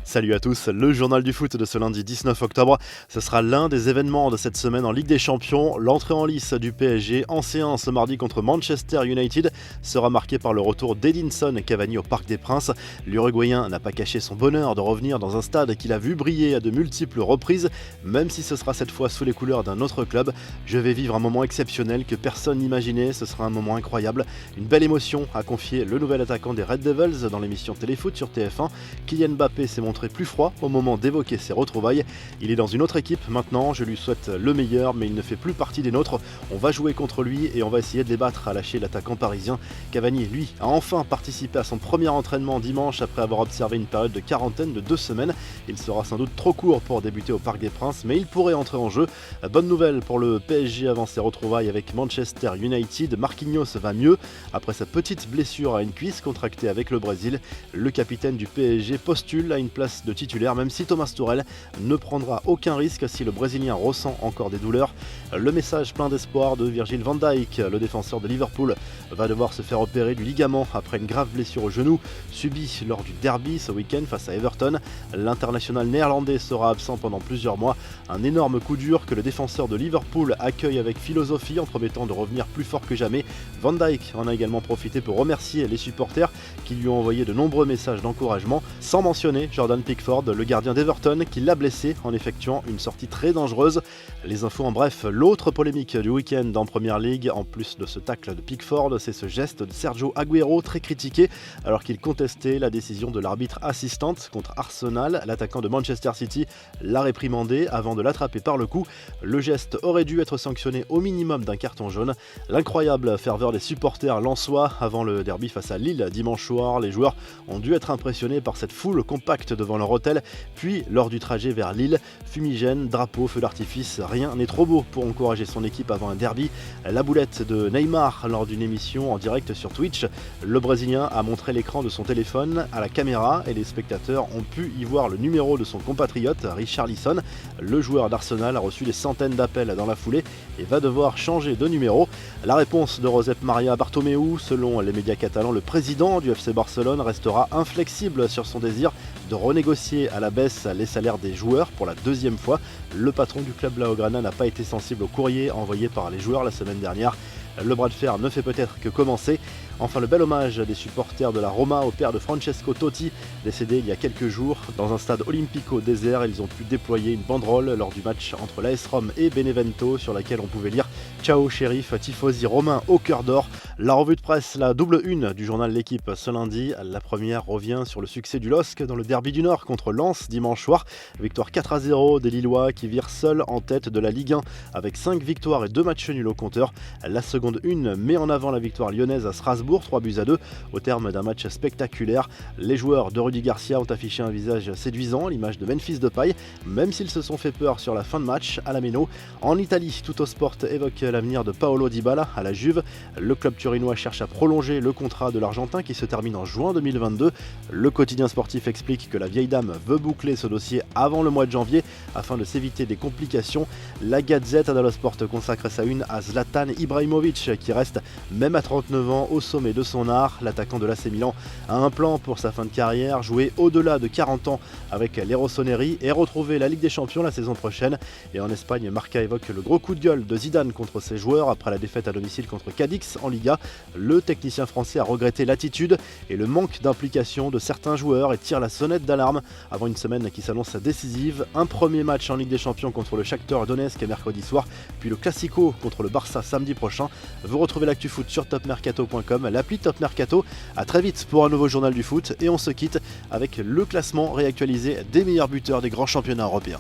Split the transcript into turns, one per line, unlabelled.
Salut à tous, le journal du foot de ce lundi 19 octobre, ce sera l'un des événements de cette semaine en Ligue des Champions. L'entrée en lice du PSG en séance ce mardi contre Manchester United sera marquée par le retour d'Edinson Cavani au Parc des Princes. L'Uruguayen n'a pas caché son bonheur de revenir dans un stade qu'il a vu briller à de multiples reprises, même si ce sera cette fois sous les couleurs d'un autre club. Je vais vivre un moment exceptionnel que personne n'imaginait, ce sera un moment incroyable. Une belle émotion, a confié le nouvel attaquant des Red Devils dans l'émission Téléfoot sur TF1. Kylian Mbappé s'est montré plus froid au moment d'évoquer ses retrouvailles. Il est dans une autre équipe maintenant, je lui souhaite le meilleur, mais il ne fait plus partie des nôtres. On va jouer contre lui et on va essayer de les battre, a lâché l'attaquant parisien. Cavani, lui, a enfin participé à son premier entraînement dimanche après avoir observé une période de quarantaine de 2 semaines. Il sera sans doute trop court pour débuter au Parc des Princes, mais il pourrait entrer en jeu. Bonne nouvelle pour le PSG avant ses retrouvailles avec Manchester United. Marquinhos va mieux. Après sa petite blessure à une cuisse contractée avec le Brésil, le capitaine du PSG postule à une place de titulaire, même si Thomas Tuchel ne prendra aucun risque si le Brésilien ressent encore des douleurs. Le message plein d'espoir de Virgil van Dijk, le défenseur de Liverpool, va devoir se faire opérer du ligament après une grave blessure au genou subie lors du derby ce week-end face à Everton. L'international néerlandais sera absent pendant plusieurs mois. Un énorme coup dur que le défenseur de Liverpool accueille avec philosophie en promettant de revenir plus fort que jamais. Van Dijk en a également profité pour remercier les supporters qui lui ont envoyé de nombreux messages d'encouragement, sans mentionner Jordan Pickford, le gardien d'Everton, qui l'a blessé en effectuant une sortie très dangereuse. Les infos en bref, l'autre polémique du week-end en Première Ligue, en plus de ce tacle de Pickford, c'est ce geste de Sergio Agüero très critiqué alors qu'il contestait la décision de l'arbitre assistante contre Arsenal. L'attaquant de Manchester City l'a réprimandé avant de l'attraper par le cou. Le geste aurait dû être sanctionné au minimum d'un carton jaune. L'incroyable ferveur des supporters lensois avant le derby face à Lille dimanche soir. Les joueurs ont dû être impressionnés par cette foule compacte devant leur hôtel, puis lors du trajet vers Lille, fumigène, drapeau, feu d'artifice, rien n'est trop beau pour encourager son équipe avant un derby. La boulette de Neymar lors d'une émission en direct sur Twitch. Le Brésilien a montré l'écran de son téléphone à la caméra et les spectateurs ont pu y voir le numéro de son compatriote Richarlison. Le joueur d'Arsenal a reçu des centaines d'appels dans la foulée et va devoir changer de numéro. La réponse de Josep Maria Bartomeu, selon les médias catalans, le président du FC Barcelone restera inflexible sur son désir de renégocier à la baisse les salaires des joueurs pour la deuxième fois. Le patron du club Blaugrana n'a pas été sensible au courrier envoyé par les joueurs la semaine dernière. Le bras de fer ne fait peut-être que commencer. Enfin, le bel hommage des supporters de la Roma au père de Francesco Totti, décédé il y a quelques jours. Dans un stade olympico désert, ils ont pu déployer une banderole lors du match entre l'AS Rome et Benevento sur laquelle on pouvait lire « Ciao shérif, tifosi romain au cœur d'or ». La revue de presse, la double une du journal L'Équipe ce lundi. La première revient sur le succès du LOSC dans le derby du Nord contre Lens dimanche soir. Victoire 4-0 des Lillois qui virent seuls en tête de la Ligue 1 avec 5 victoires et 2 matchs nuls au compteur. La seconde une met en avant la victoire lyonnaise à Strasbourg, 3-2 au terme d'un match spectaculaire. Les joueurs de Rudy Garcia ont affiché un visage séduisant, l'image de Memphis Depay, même s'ils se sont fait peur sur la fin de match à la Méno. En Italie, Tuttosport évoque l'avenir de Paolo Dybala à la Juve. Le club turinois cherche à prolonger le contrat de l'Argentin qui se termine en juin 2022. Le quotidien sportif explique que la vieille dame veut boucler ce dossier avant le mois de janvier afin de s'éviter des complications. La Gazette dello Sport consacre sa une à Zlatan Ibrahimovic qui reste, même à 39 ans, au sommet de son art. L'attaquant de l'AC Milan a un plan pour sa fin de carrière, jouer au-delà de 40 ans avec les Rossoneri et retrouver la Ligue des Champions la saison prochaine. Et en Espagne, Marca évoque le gros coup de gueule de Zidane contre ses joueurs après la défaite à domicile contre Cadix en Liga. Le technicien français a regretté l'attitude et le manque d'implication de certains joueurs et tire la sonnette d'alarme avant une semaine qui s'annonce décisive. Un premier match en Ligue des Champions contre le Shakhtar Donetsk mercredi soir, puis le Classico contre le Barça samedi prochain. Vous retrouvez l'actu foot sur topmercato.com, l'appli Top Mercato. A très vite pour un nouveau journal du foot et on se quitte avec le classement réactualisé des meilleurs buteurs des grands championnats européens.